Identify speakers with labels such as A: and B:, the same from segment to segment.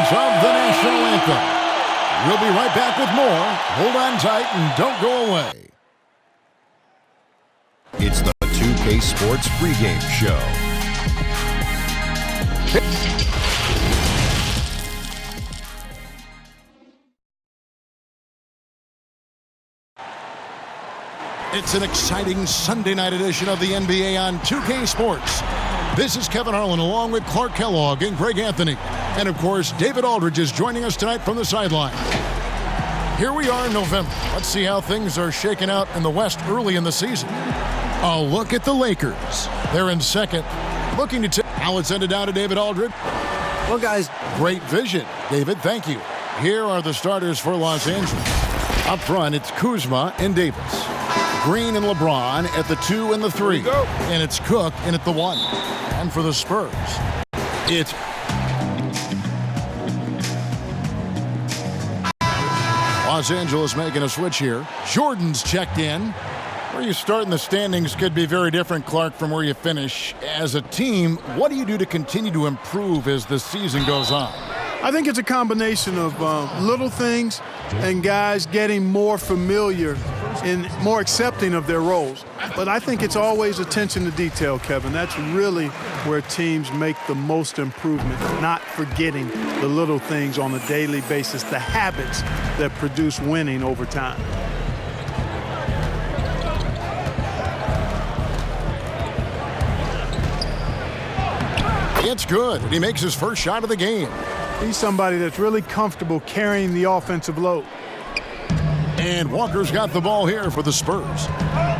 A: of the national anthem. We'll be right back with more. Hold on tight and don't go away.
B: It's the 2K Sports Pregame Show.
A: It's an exciting Sunday night edition of the NBA on 2K Sports. This is Kevin Harlan along with Clark Kellogg and Greg Anthony. And, of course, David Aldridge is joining us tonight from the sideline. Here we are in November. Let's see how things are shaking out in the West early in the season. A look at the Lakers. They're in second. Looking to how it's ended down to David Aldridge.
C: Well, guys,
A: great vision. David, thank you. Here are the starters for Los Angeles. Up front, it's Kuzma and Davis. Green and LeBron at the 2 and the 3. And it's Cook in at the 1. And for the Spurs, it's Los Angeles making a switch here. Jordan's checked in. Where you start in the standings could be very different, Clark, from where you finish. As a team, what do you do to continue to improve as the season goes on?
D: I think it's a combination of little things and guys getting more familiar and more accepting of their roles. But I think it's always attention to detail, Kevin. That's really where teams make the most improvement, not forgetting the little things on a daily basis, the habits that produce winning over time.
A: It's good. He makes his first shot of the game.
D: He's somebody that's really comfortable carrying the offensive load.
A: And Walker's got the ball here for the Spurs.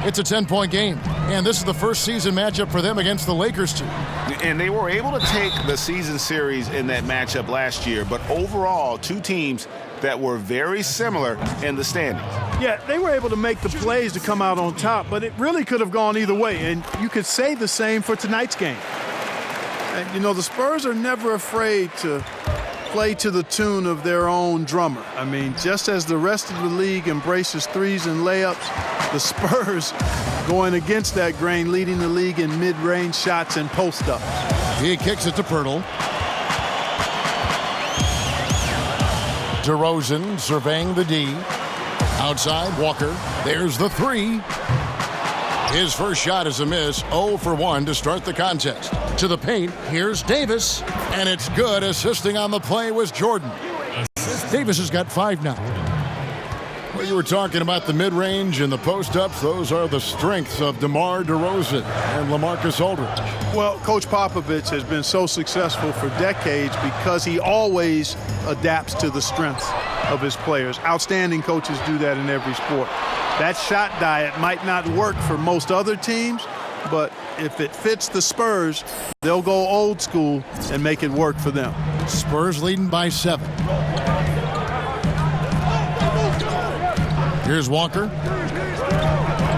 A: It's a 10-point game, and this is the first season matchup for them against the Lakers team.
E: And they were able to take the season series in that matchup last year, but overall, two teams that were very similar in the standings.
D: Yeah, they were able to make the plays to come out on top, but it really could have gone either way, and you could say the same for tonight's game. And, you know, the Spurs are never afraid to play to the tune of their own drummer. I mean, just as the rest of the league embraces threes and layups, the Spurs going against that grain, leading the league in mid-range shots and post-ups.
A: He kicks it to Pirtle. DeRozan surveying the D. Outside, Walker. There's the 3. His first shot is a miss, 0 for 1 to start the contest. To the paint, here's Davis, and it's good. Assisting on the play was Jordan. Davis has got 5 now. Well, you were talking about the mid-range and the post-ups. Those are the strengths of DeMar DeRozan and LaMarcus Aldridge.
D: Well, Coach Popovich has been so successful for decades because he always adapts to the strengths of his players. Outstanding coaches do that in every sport. That shot diet might not work for most other teams, but if it fits the Spurs, they'll go old school and make it work for them.
A: Spurs leading by 7. Here's Walker.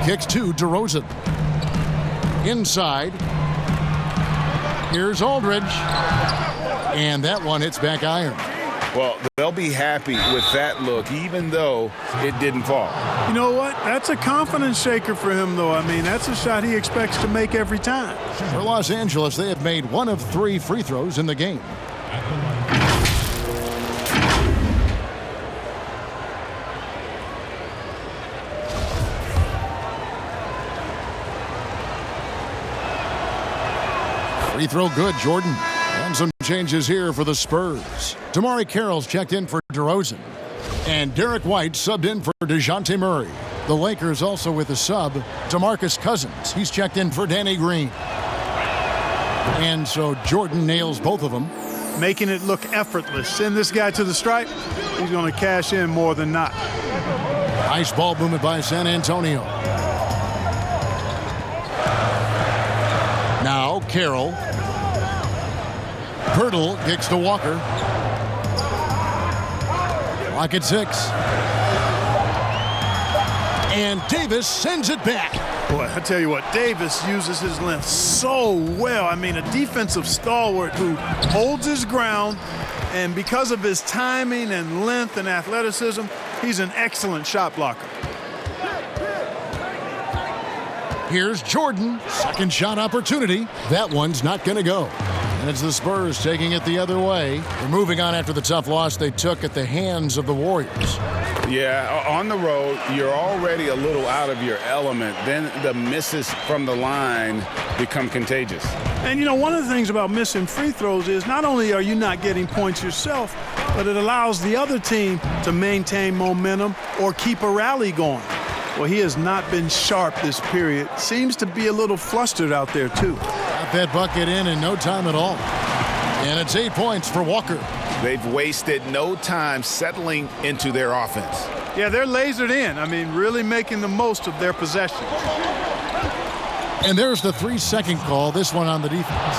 A: Kicks to DeRozan. Inside. Here's Aldridge. And that one hits back iron.
E: Well, they'll be happy with that look, even though it didn't fall.
D: You know what? That's a confidence shaker for him, though. I mean, that's a shot he expects to make every time.
A: For Los Angeles, they have made 1 of 3 free throws in the game. Free throw good, Jordan. And some changes here for the Spurs. Damari Carroll's checked in for DeRozan. And Derek White subbed in for DeJounte Murray. The Lakers also with a sub, DeMarcus Cousins. He's checked in for Danny Green. And so Jordan nails both of them.
D: Making it look effortless. Send this guy to the stripe, he's going to cash in more than not.
A: Nice ball movement by San Antonio. Now Carroll. Pirtle kicks to Walker. Clock at 6. And Davis sends it back.
D: Boy, I tell you what, Davis uses his length so well. I mean, a defensive stalwart who holds his ground, and because of his timing and length and athleticism, he's an excellent shot blocker.
A: Here's Jordan. Second shot opportunity. That one's not going to go. And it's the Spurs taking it the other way. They're moving on after the tough loss they took at the hands of the Warriors.
C: Yeah, on the road, you're already a little out of your element. Then the misses from the line become contagious.
D: And, you know, one of the things about missing free throws is not only are you not getting points yourself, but it allows the other team to maintain momentum or keep a rally going. Well, he has not been sharp this period. Seems to be a little flustered out there, too.
A: Got that bucket in no time at all. And it's 8 points for Walker.
E: They've wasted no time settling into their offense.
D: Yeah, they're lasered in. I mean, really making the most of their possessions.
A: And there's the 3-second call, this one on the defense.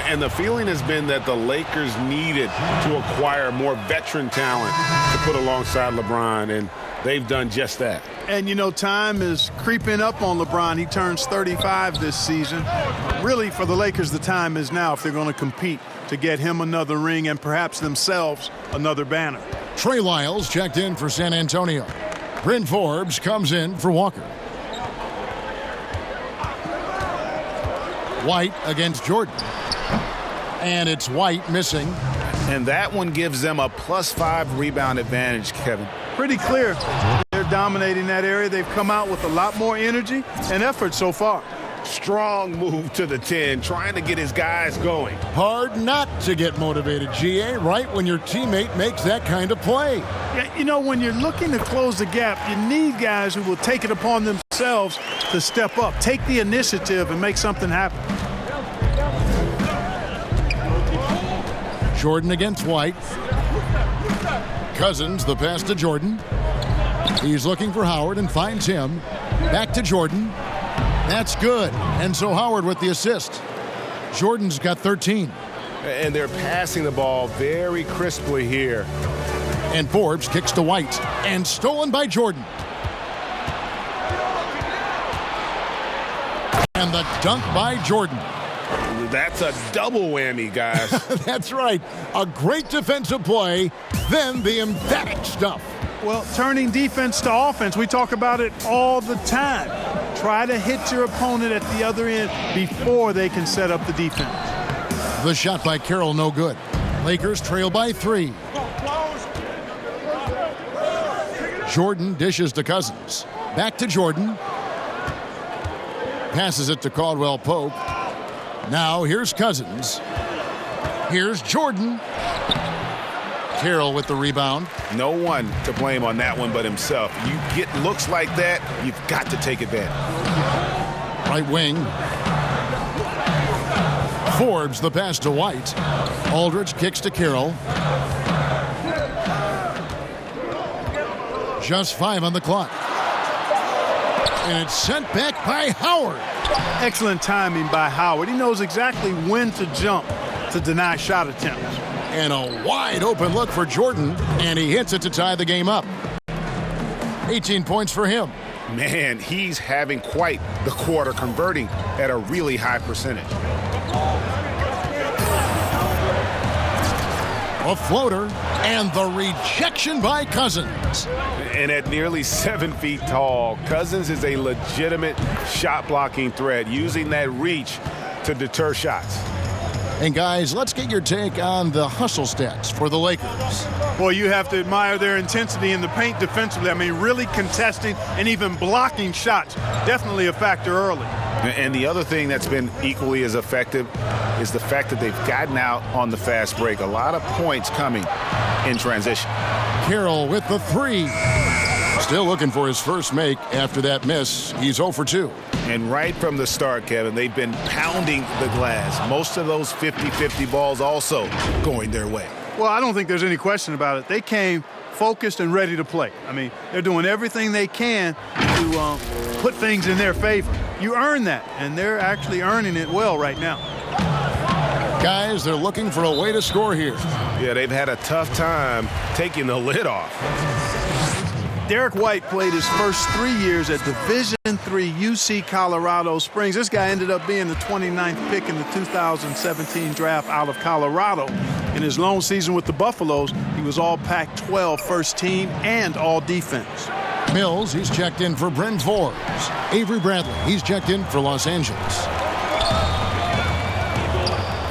C: And the feeling has been that the Lakers needed to acquire more veteran talent to put alongside LeBron, and they've done just that.
D: And, you know, time is creeping up on LeBron. He turns 35 this season. Really, for the Lakers, the time is now if they're going to compete to get him another ring and perhaps themselves another banner.
A: Trey Lyles checked in for San Antonio. Bryn Forbes comes in for Walker. White against Jordan. And it's White missing.
E: And that one gives them a +5 rebound advantage, Kevin.
D: Pretty clear. They're dominating that area. They've come out with a lot more energy and effort so far.
C: Strong move to the 10, trying to get his guys going.
A: Hard not to get motivated, GA, right when your teammate makes that kind of play.
D: Yeah, you know, when you're looking to close the gap, you need guys who will take it upon themselves to step up, take the initiative, and make something happen.
A: Jordan against White. Cousins, the pass to Jordan. He's looking for Howard and finds him. Back to Jordan. That's good. And so Howard with the assist. Jordan's got 13.
C: And they're passing the ball very crisply here.
A: And Forbes kicks to White. And stolen by Jordan. And the dunk by Jordan.
C: That's a double whammy, guys.
A: That's right. A great defensive play, then the emphatic stuff.
D: Well, turning defense to offense, we talk about it all the time. Try to hit your opponent at the other end before they can set up the defense.
A: The shot by Carroll, no good. Lakers trail by 3. Jordan dishes to Cousins. Back to Jordan. Passes it to Caldwell Pope. Now here's Cousins. Here's Jordan. Carroll with the rebound.
E: No one to blame on that one but himself. You get looks like that, you've got to take advantage.
A: Right wing. Forbes the pass to White. Aldridge kicks to Carroll. Just 5 on the clock. And it's sent back by Howard.
D: Excellent timing by Howard. He knows exactly when to jump to deny shot attempts.
A: And a wide open look for Jordan, and he hits it to tie the game up. 18 points for him.
E: Man, he's having quite the quarter, converting at a really high percentage.
A: A floater, and the rejection by Cousins.
C: And at nearly 7 feet tall, Cousins is a legitimate shot-blocking threat, using that reach to deter shots.
A: And guys, let's get your take on the hustle stats for the Lakers.
D: Boy, you have to admire their intensity in the paint defensively. I mean, really contesting and even blocking shots. Definitely a factor early.
E: And the other thing that's been equally as effective is the fact that they've gotten out on the fast break. A lot of points coming in transition.
A: Carroll with the 3. Still looking for his first make after that miss. He's 0 for 2.
E: And right from the start, Kevin, they've been pounding the glass. Most of those 50-50 balls also going their way.
D: Well, I don't think there's any question about it. They came focused and ready to play. I mean, they're doing everything they can to put things in their favor. You earn that, and they're actually earning it well right now.
A: Guys, they're looking for a way to score here.
C: Yeah, they've had a tough time taking the lid off.
D: Derek White played his first 3 years at Division III UC Colorado Springs. This guy ended up being the 29th pick in the 2017 draft out of Colorado. In his lone season with the Buffaloes, he was all Pac-12 first team and all defense.
A: Mills, he's checked in for Bryn Forbes. Avery Bradley, he's checked in for Los Angeles.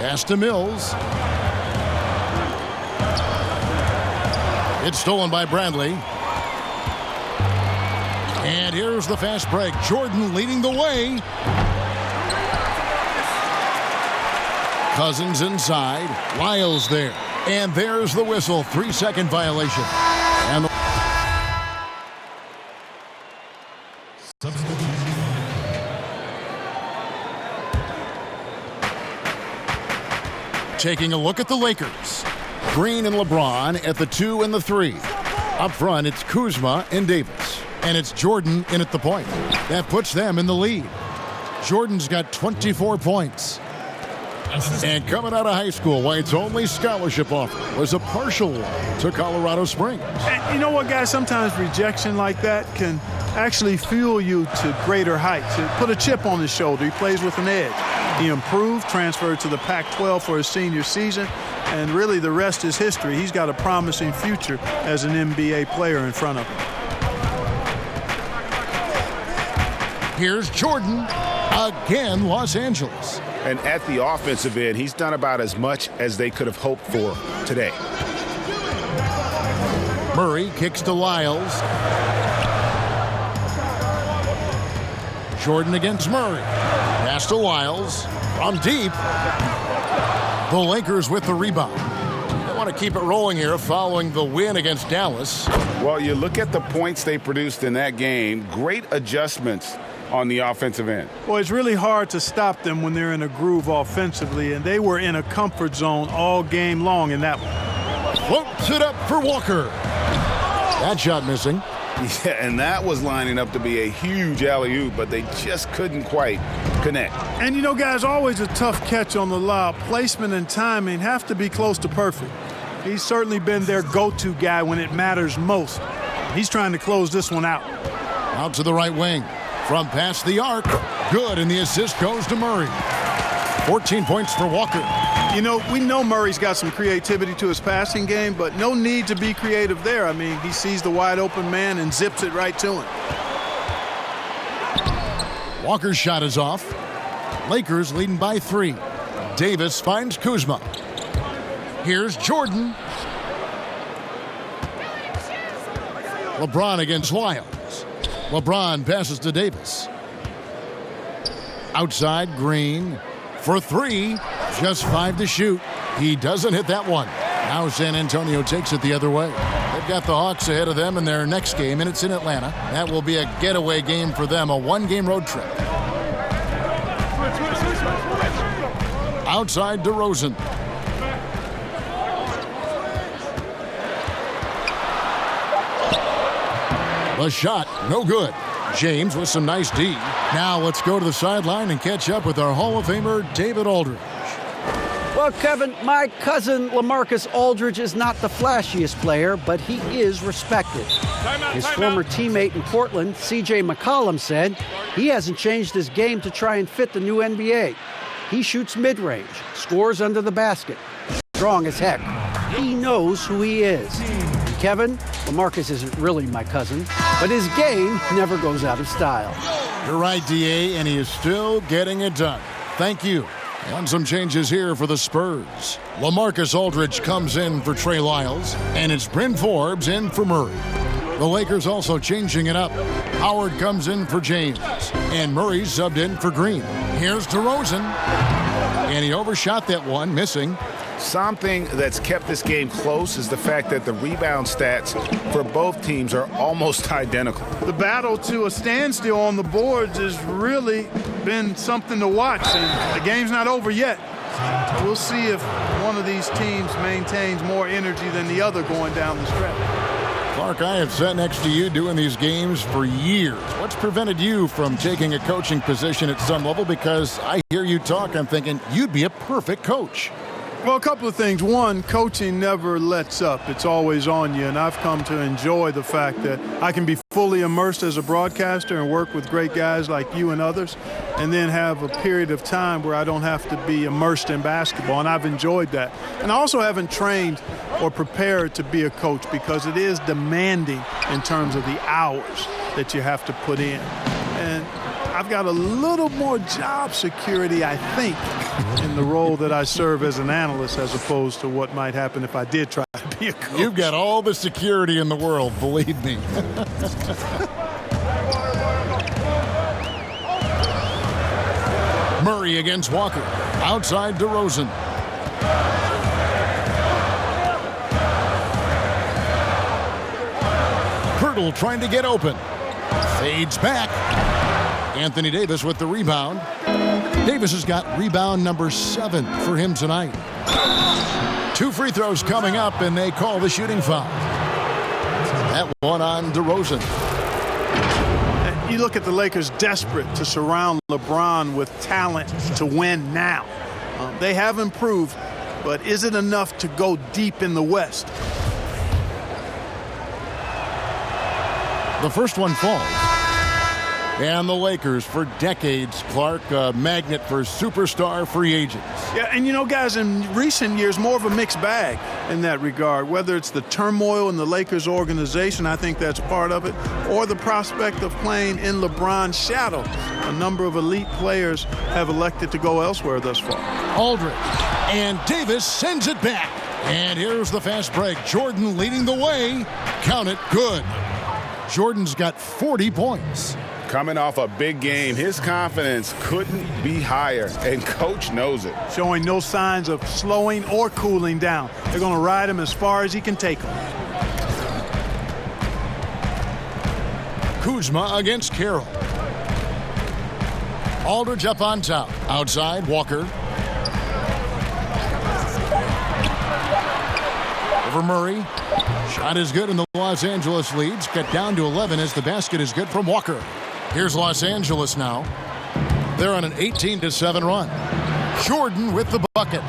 A: Pass to Mills. It's stolen by Bradley. And here's the fast break. Jordan leading the way. Cousins inside. Lyles there. And there's the whistle. 3-second violation. And taking a look at the Lakers. Green and LeBron at the 2 and the 3. Up front, it's Kuzma and Davis. And it's Jordan in at the point. That puts them in the lead. Jordan's got 24 points. And coming out of high school, White's only scholarship offer was a partial one to Colorado Springs.
D: And you know what, guys? Sometimes rejection like that can actually fuel you to greater heights. It put a chip on his shoulder. He plays with an edge. He improved, transferred to the Pac-12 for his senior season, and really the rest is history. He's got a promising future as an NBA player in front of him.
A: Here's Jordan. Again, Los Angeles.
C: And at the offensive end, he's done about as much as they could have hoped for today.
A: Murray kicks to Lyles. Jordan against Murray. Pass to Lyles from deep. The Lakers with the rebound. They want to keep it rolling here following the win against Dallas.
C: Well, you look at the points they produced in that game. Great adjustments on the offensive end.
D: Well, it's really hard to stop them when they're in a groove offensively, and they were in a comfort zone all game long in that one.
A: Floats it up for Walker. That shot missing.
C: Yeah, and that was lining up to be a huge alley-oop, but they just couldn't quite connect.
D: And you know, guys, always a tough catch on the lob. Placement and timing have to be close to perfect. He's certainly been their go-to guy when it matters most. He's trying to close this one out.
A: Out to the right wing. From past the arc. Good, and the assist goes to Murray. 14 points for Walker.
D: You know, we know Murray's got some creativity to his passing game, but no need to be creative there. I mean, he sees the wide open man and zips it right to him.
A: Walker's shot is off. Lakers leading by 3. Davis finds Kuzma. Here's Jordan. LeBron against Lyles. LeBron passes to Davis. Outside, Green for 3. Just 5 to shoot. He doesn't hit that one. Now San Antonio takes it the other way. They've got the Hawks ahead of them in their next game, and it's in Atlanta. That will be a getaway game for them, a 1-game road trip. Outside, DeRozan. The shot, no good. James with some nice D. Now let's go to the sideline and catch up with our Hall of Famer, David Aldridge.
F: Well, Kevin, my cousin LaMarcus Aldridge is not the flashiest player, but he is respected. His former teammate in Portland, C.J. McCollum, said he hasn't changed his game to try and fit the new NBA. He shoots mid-range, scores under the basket. Strong as heck. He knows who he is. Kevin, LaMarcus isn't really my cousin, but his game never goes out of style.
A: You're right, D.A., and he is still getting it done. Thank you. And some changes here for the Spurs. LaMarcus Aldridge comes in for Trey Lyles, and it's Bryn Forbes in for Murray. The Lakers also changing it up. Howard comes in for James, and Murray subbed in for Green. Here's DeRozan, and he overshot that one, missing.
C: Something that's kept this game close is the fact that the rebound stats for both teams are almost identical.
D: The battle to a standstill on the boards has really been something to watch, and the game's not over yet. We'll see if one of these teams maintains more energy than the other going down the stretch.
A: Clark, I have sat next to you doing these games for years. What's prevented you from taking a coaching position at some level? Because I hear you talk, I'm thinking you'd be a perfect coach.
D: Well, a couple of things. One, coaching never lets up. It's always on you, and I've come to enjoy the fact that I can be fully immersed as a broadcaster and work with great guys like you and others, and then have a period of time where I don't have to be immersed in basketball, and I've enjoyed that. And I also haven't trained or prepared to be a coach because it is demanding in terms of the hours that you have to put in. And I've got a little more job security, I think, in the role that I serve as an analyst as opposed to what might happen if I did try to be a coach.
A: You've got all the security in the world, believe me. Murray against Walker. Outside DeRozan. Pirtle trying to get open. Fades back. Anthony Davis with the rebound. Davis has got rebound number 7 for him tonight. 2 free throws coming up, and they call the shooting foul. That one on DeRozan.
D: You look at the Lakers desperate to surround LeBron with talent to win now. They have improved, but is it enough to go deep in the West?
A: The first one falls. And the Lakers, for decades, Clark, a magnet for superstar free agents.
D: Yeah, and you know, guys, in recent years, more of a mixed bag in that regard. Whether it's the turmoil in the Lakers organization, I think that's part of it, or the prospect of playing in LeBron's shadow. A number of elite players have elected to go elsewhere thus far.
A: Aldridge, and Davis sends it back. And here's the fast break. Jordan leading the way. Count it, good. Jordan's got 40 points.
C: Coming off a big game, his confidence couldn't be higher, and Coach knows it.
D: Showing no signs of slowing or cooling down. They're going to ride him as far as he can take him.
A: Kuzma against Carroll. Aldridge up on top. Outside, Walker. Over Murray. Shot is good, and the Los Angeles leads. Cut down to 11 as the basket is good from Walker. Here's Los Angeles now. They're on an 18-7 run. Jordan with the bucket.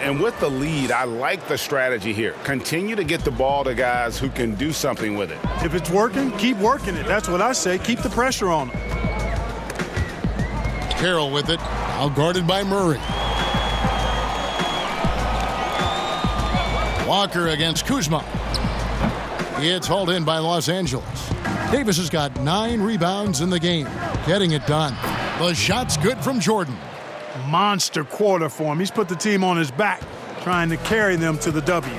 C: And with the lead, I like the strategy here. Continue to get the ball to guys who can do something with it.
D: If it's working, keep working it. That's what I say. Keep the pressure on them.
A: Carroll with it. Now guarded by Murray. Walker against Kuzma. It's hauled in by Los Angeles. Davis has got 9 rebounds in the game, getting it done. The shot's good from Jordan.
D: Monster quarter for him. He's put the team on his back, trying to carry them to the W.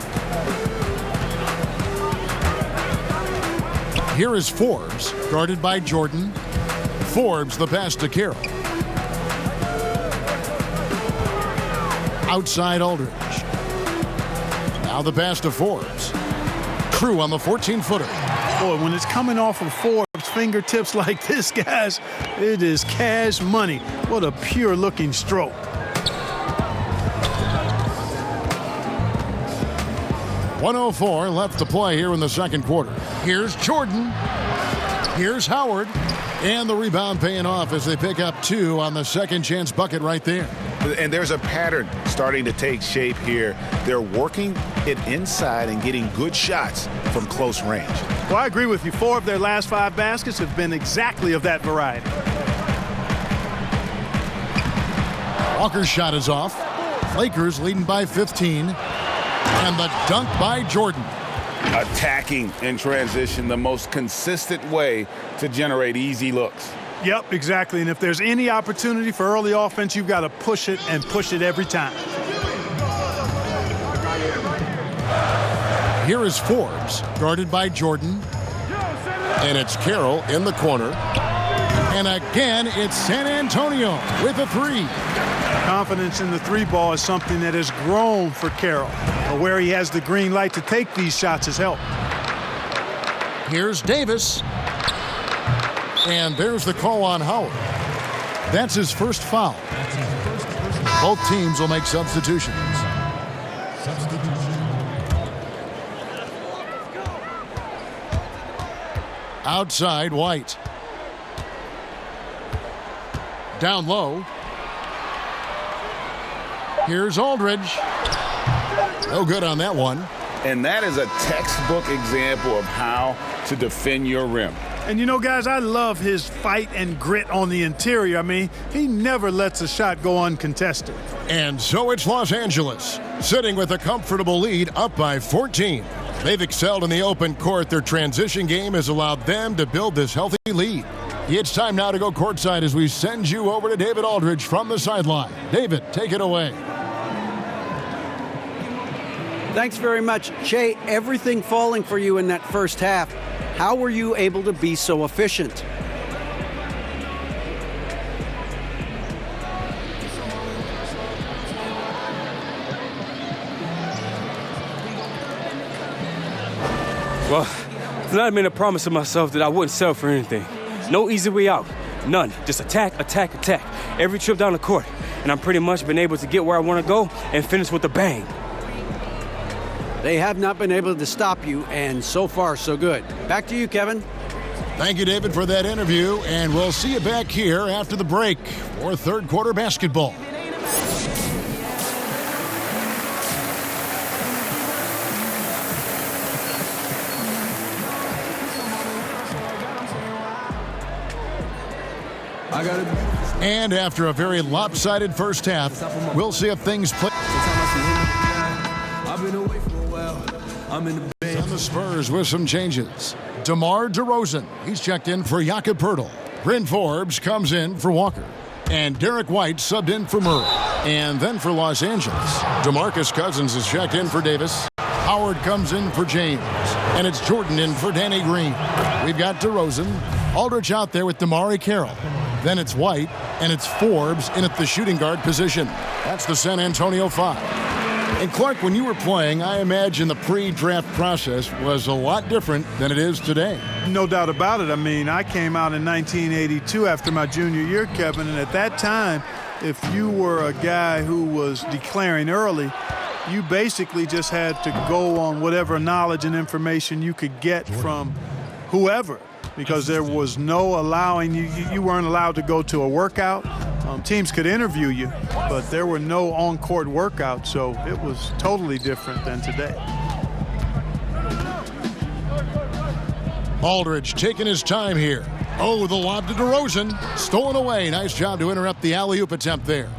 A: Here is Forbes, guarded by Jordan. Forbes, the pass to Carroll. Outside Aldridge. Now the pass to Forbes. Crew on the 14-footer.
D: Boy, when it's coming off of Forbes' fingertips like this, guys, it is cash money. What a pure-looking stroke.
A: .104 left to play here in the second quarter. Here's Jordan. Here's Howard. And the rebound paying off as they pick up 2 on the second chance bucket right there.
E: And there's a pattern starting to take shape here. They're working it inside and getting good shots from close range.
D: Well, I agree with you. 4 of their last 5 baskets have been exactly of that variety.
A: Walker's shot is off. Lakers leading by 15. And the dunk by Jordan.
C: Attacking in transition, the most consistent way to generate easy looks.
D: Yep, exactly. And if there's any opportunity for early offense, you've got to push it and push it every time.
A: Here is Forbes, guarded by Jordan. And it's Carroll in the corner. And again, it's San Antonio with a 3.
D: Confidence in the 3-ball is something that has grown for Carroll. Where he has the green light to take these shots has helped.
A: Here's Davis. And there's the call on Howard. That's his first foul. Both teams will make substitutions. Outside, White. Down low. Here's Aldridge. No good on that one.
C: And that is a textbook example of how to defend your rim.
D: And you know, guys, I love his fight and grit on the interior. I mean, he never lets a shot go uncontested.
A: And so it's Los Angeles, sitting with a comfortable lead up by 14. They've excelled in the open court. Their transition game has allowed them to build this healthy lead. It's time now to go courtside as we send you over to David Aldridge from the sideline. David, take it away.
F: Thanks very much. Shea, everything falling for you in that first half. How were you able to be so efficient?
G: Well, tonight I made a promise to myself that I wouldn't settle for anything. No easy way out. None. Just attack, attack, attack. Every trip down the court. And I'm pretty much been able to get where I want to go and finish with a bang.
F: They have not been able to stop you, and so far, so good. Back to you, Kevin.
A: Thank you, David, for that interview, and we'll see you back here after the break for third quarter basketball. And after a very lopsided first half, we'll see if things play. And the Spurs with some changes. DeMar DeRozan, he's checked in for Jakob Poeltl. Bryn Forbes comes in for Walker. And Derek White subbed in for Murray. And then for Los Angeles, DeMarcus Cousins is checked in for Davis. Howard comes in for James. And it's Jordan in for Danny Green. We've got DeRozan, Aldridge out there with DeMarre Carroll. Then it's White, and it's Forbes in at the shooting guard position. That's the San Antonio 5. And Clark, when you were playing, I imagine the pre-draft process was a lot different than it is today.
D: No doubt about it. I mean, I came out in 1982 after my junior year, Kevin, and at that time, if you were a guy who was declaring early, you basically just had to go on whatever knowledge and information you could get from whoever, because there was no allowing you weren't allowed to go to a workout. Teams could interview you, but there were no on-court workouts, so it was totally different than today.
A: Aldridge taking his time here. Oh, the lob to DeRozan. Stolen away. Nice job to interrupt the alley-oop attempt there.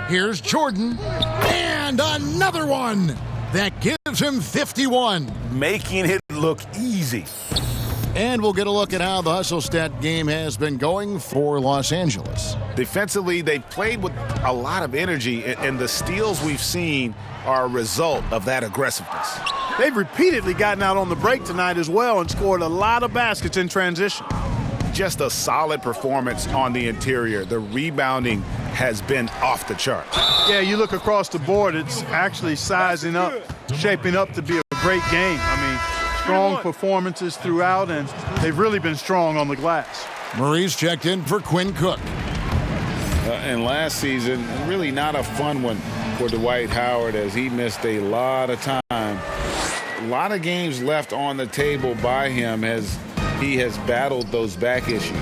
A: Here's Jordan. And another one. That gives him 51.
E: Making it look easy.
A: And we'll get a look at how the hustle stat game has been going for Los Angeles.
E: Defensively, they've played with a lot of energy, and the steals we've seen are a result of that aggressiveness.
D: They've repeatedly gotten out on the break tonight as well and scored a lot of baskets in transition.
E: Just a solid performance on the interior. The rebounding has been off the charts.
D: Yeah, you look across the board, it's actually sizing up, shaping up to be a great game. I mean, strong performances throughout, and they've really been strong on the glass.
A: Murray's checked in for Quinn Cook.
C: And last season, really not a fun one for Dwight Howard, as he missed a lot of time. A lot of games left on the table by him as he has battled those back issues.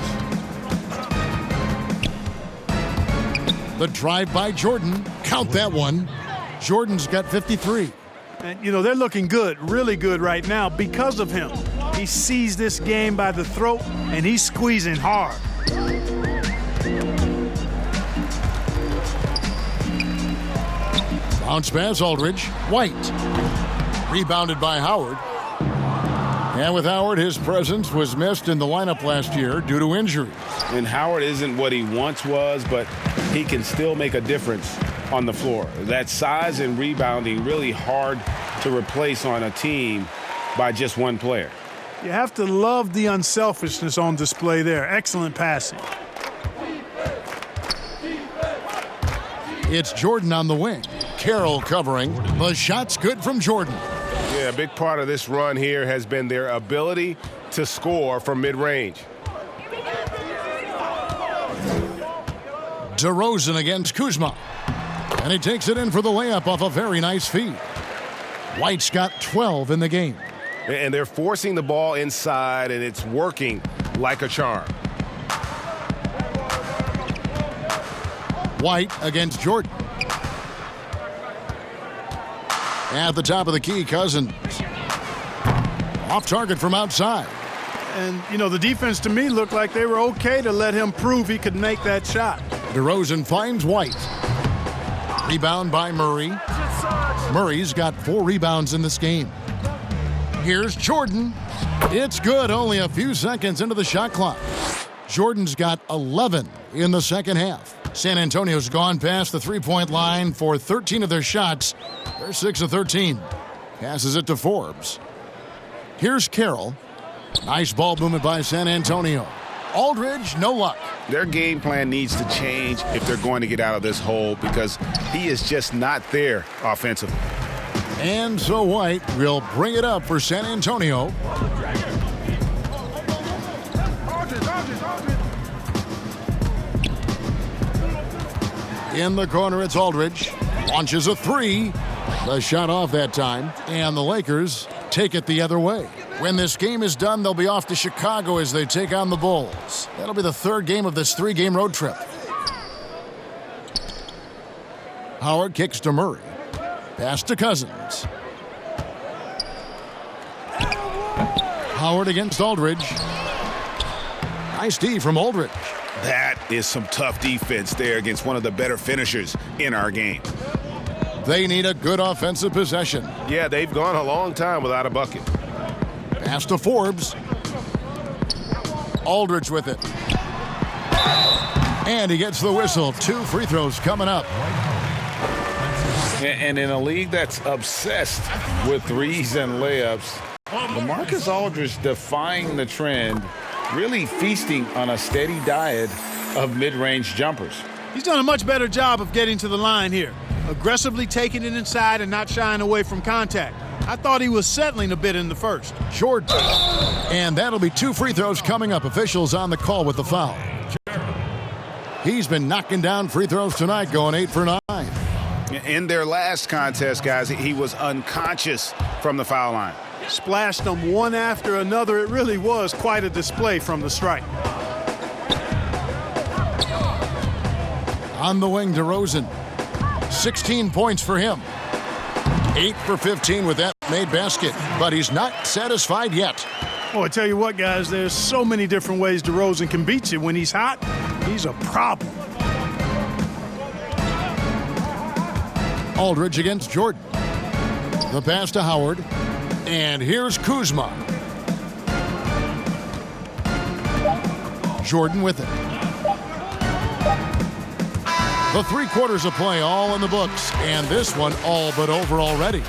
A: The drive by Jordan. Count that one. Jordan's got 53.
D: And, you know, they're looking good, really good right now because of him. He sees this game by the throat, and he's squeezing hard.
A: Bounce pass, Aldridge. White. Rebounded by Howard. And with Howard, his presence was missed in the lineup last year due to injury.
C: And Howard isn't what he once was, but he can still make a difference on the floor. That size and rebounding really hard to replace on a team by just one player.
D: You have to love the unselfishness on display there. Excellent passing.
A: It's Jordan on the wing. Carroll covering. The shot's good from Jordan.
C: Yeah, a big part of this run here has been their ability to score from mid-range.
A: DeRozan against Kuzma. And he takes it in for the layup off a very nice feed. White's got 12 in the game.
C: And they're forcing the ball inside, and it's working like a charm.
A: White against Jordan. At the top of the key, Cousins. Off target from outside.
D: And, you know, the defense to me looked like they were okay to let him prove he could make that shot.
A: DeRozan finds White. Rebound by Murray. Murray's got 4 rebounds in this game. Here's Jordan. It's good, only a few seconds into the shot clock. Jordan's got 11 in the second half. San Antonio's gone past the three-point line for 13 of their shots. They're 6 of 13. Passes it to Forbes. Here's Carroll. Nice ball movement by San Antonio. Aldridge, no luck.
E: Their game plan needs to change if they're going to get out of this hole because he is just not there offensively.
A: And so White will bring it up for San Antonio. In the corner, it's Aldridge. Launches a three. The shot off that time. And the Lakers take it the other way. When this game is done, they'll be off to Chicago as they take on the Bulls. That'll be the third game of this three-game road trip. Howard kicks to Murray. Pass to Cousins. Howard against Aldridge. Nice D from Aldridge.
E: That is some tough defense there against one of the better finishers in our game.
A: They need a good offensive possession.
H: Yeah, they've gone a long time without a bucket.
A: Pass to Forbes. Aldridge with it. And he gets the whistle. 2 free throws coming up.
C: And in a league that's obsessed with threes and layups, LaMarcus Aldridge defying the trend, really feasting on a steady diet of mid-range jumpers.
D: He's done a much better job of getting to the line here. Aggressively taking it inside and not shying away from contact. I thought he was settling a bit in the first.
A: Jordan. And that'll be 2 free throws coming up. Officials on the call with the foul. He's been knocking down free throws tonight, going 8 for 9.
E: In their last contest, guys, he was unconscious from the foul line.
D: Splashed them one after another. It really was quite a display from the stripe.
A: On the wing, DeRozan. 16 points for him. 8 for 15 with that made basket, but he's not satisfied yet.
D: Oh, I tell you what, guys, there's so many different ways DeRozan can beat you. When he's hot, he's a problem.
A: Aldridge against Jordan. The pass to Howard. And here's Kuzma. Jordan with it. The 3 quarters of play all in the books, and this one all but over already.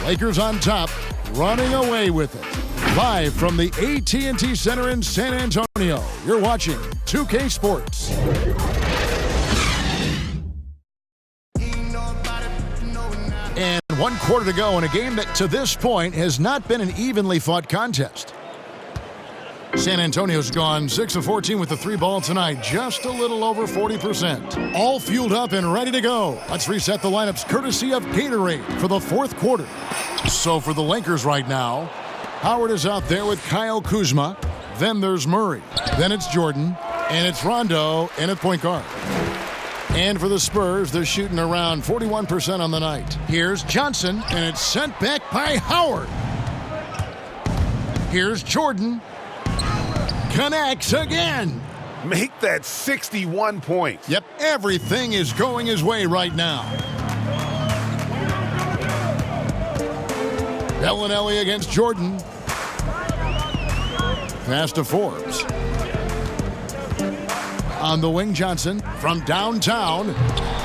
A: Lakers on top, running away with it. Live from the AT&T Center in San Antonio, you're watching 2K Sports. And 1 quarter to go in a game that to this point has not been an evenly fought contest. San Antonio's gone 6 of 14 with the 3 ball tonight, just a little over 40%. All fueled up and ready to go. Let's reset the lineups courtesy of Gatorade for the 4th quarter. So for the Lakers right now, Howard is out there with Kyle Kuzma. Then there's Murray. Then it's Jordan. And it's Rondo in at point guard. And for the Spurs, they're shooting around 41% on the night. Here's Johnson, and it's sent back by Howard. Here's Jordan. Connects again.
H: Make that 61 points.
A: Yep, everything is going his way right now. Bellinelli against Jordan. Pass to Forbes. On the wing, Johnson from downtown.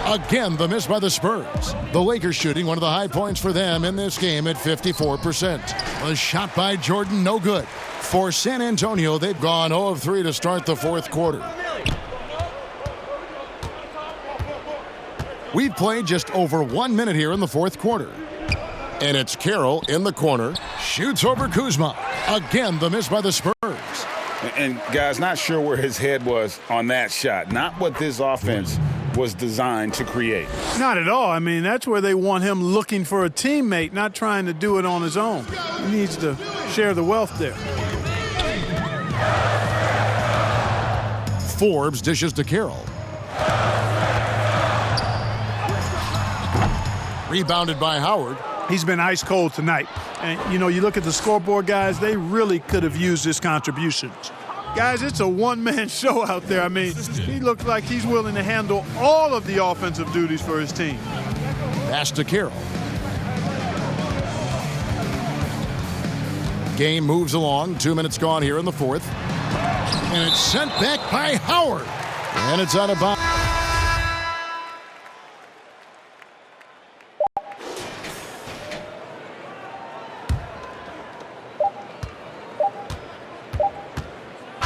A: Again, the miss by the Spurs. The Lakers shooting one of the high points for them in this game at 54%. A shot by Jordan, no good. For San Antonio, they've gone 0 of 3 to start the 4th quarter. We've played just over 1 minute here in the 4th quarter. And it's Carroll in the corner. Shoots over Kuzma. Again, the miss by the Spurs.
C: And, guys, not sure where his head was on that shot. Not what this offense was designed to create.
D: Not at all. I mean, that's where they want him looking for a teammate, not trying to do it on his own. He needs to share the wealth there.
A: Forbes dishes to Carroll. Rebounded by Howard.
D: He's been ice cold tonight. And, you know, you look at the scoreboard, guys, they really could have used his contributions. Guys, it's a one-man show out there. I mean, he looks like he's willing to handle all of the offensive duties for his team.
A: Pass to Carroll. Game moves along. 2 minutes gone here in the 4th. And it's sent back by Howard. And it's out of bounds.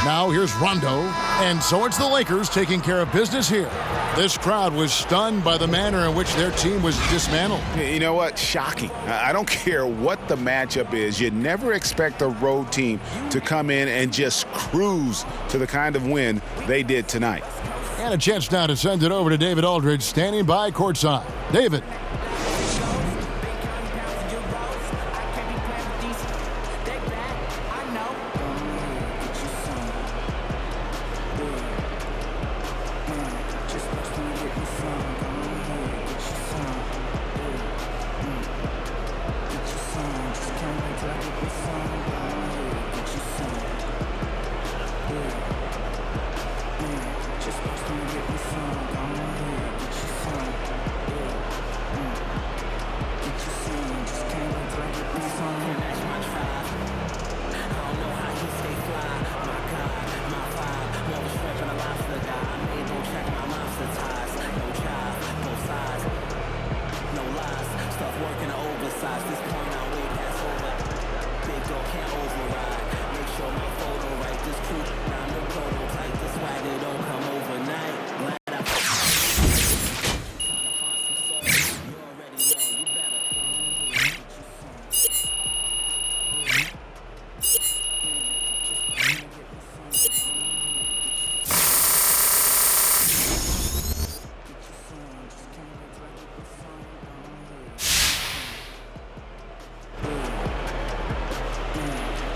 A: Now here's Rondo, and so it's the Lakers taking care of business here. This crowd was stunned by the manner in which their team was dismantled.
E: You know what? Shocking. I don't care what the matchup is. You never expect a road team to come in and just cruise to the kind of win they did tonight.
A: And a chance now to send it over to David Aldridge, standing by courtside. David.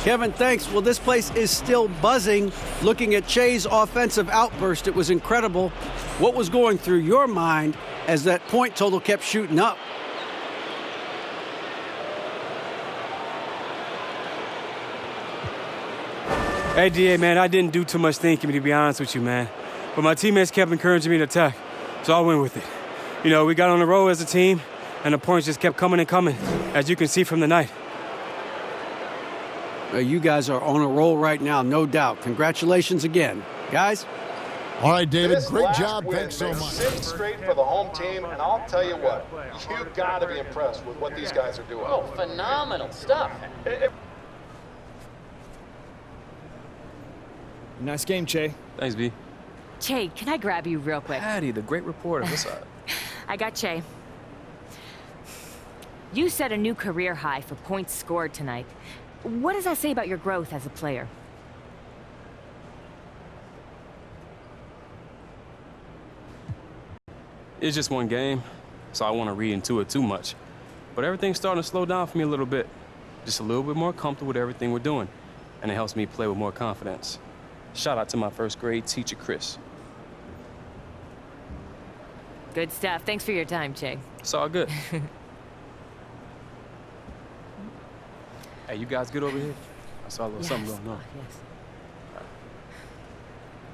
F: Kevin, thanks. Well, this place is still buzzing. Looking at Che's offensive outburst, it was incredible. What was going through your mind as that point total kept shooting up?
G: Hey, DA, man, I didn't do too much thinking, to be honest with you, man. But my teammates kept encouraging me to attack, so I went with it. You know, we got on the road as a team, and the points just kept coming and coming, as you can see from the night.
F: You guys are on a roll right now, no doubt. Congratulations again. Guys?
A: All right, David,
I: This
A: great
I: last
A: job.
I: win
A: Thanks so
I: makes
A: much.
I: 6 straight for the home team, and I'll tell you what, you've got to be impressed with what these guys are doing.
J: Oh, phenomenal stuff.
K: Nice game, Che.
G: Thanks, V.
L: Che, can I grab you real quick?
K: Patty, the great reporter. What's up?
L: I got Che. You set a new career high for points scored tonight. What does that say about your growth as a player?
G: It's just one game, so I want to read into it too much. But everything's starting to slow down for me a little bit. Just a little bit more comfortable with everything we're doing, and it helps me play with more confidence. Shout out to my first grade teacher, Chris.
L: Good stuff. Thanks for your time, Che.
G: It's all good. Hey, you guys good over here? I saw a little something going on.
L: Yes.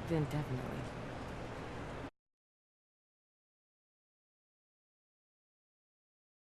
L: Then definitely.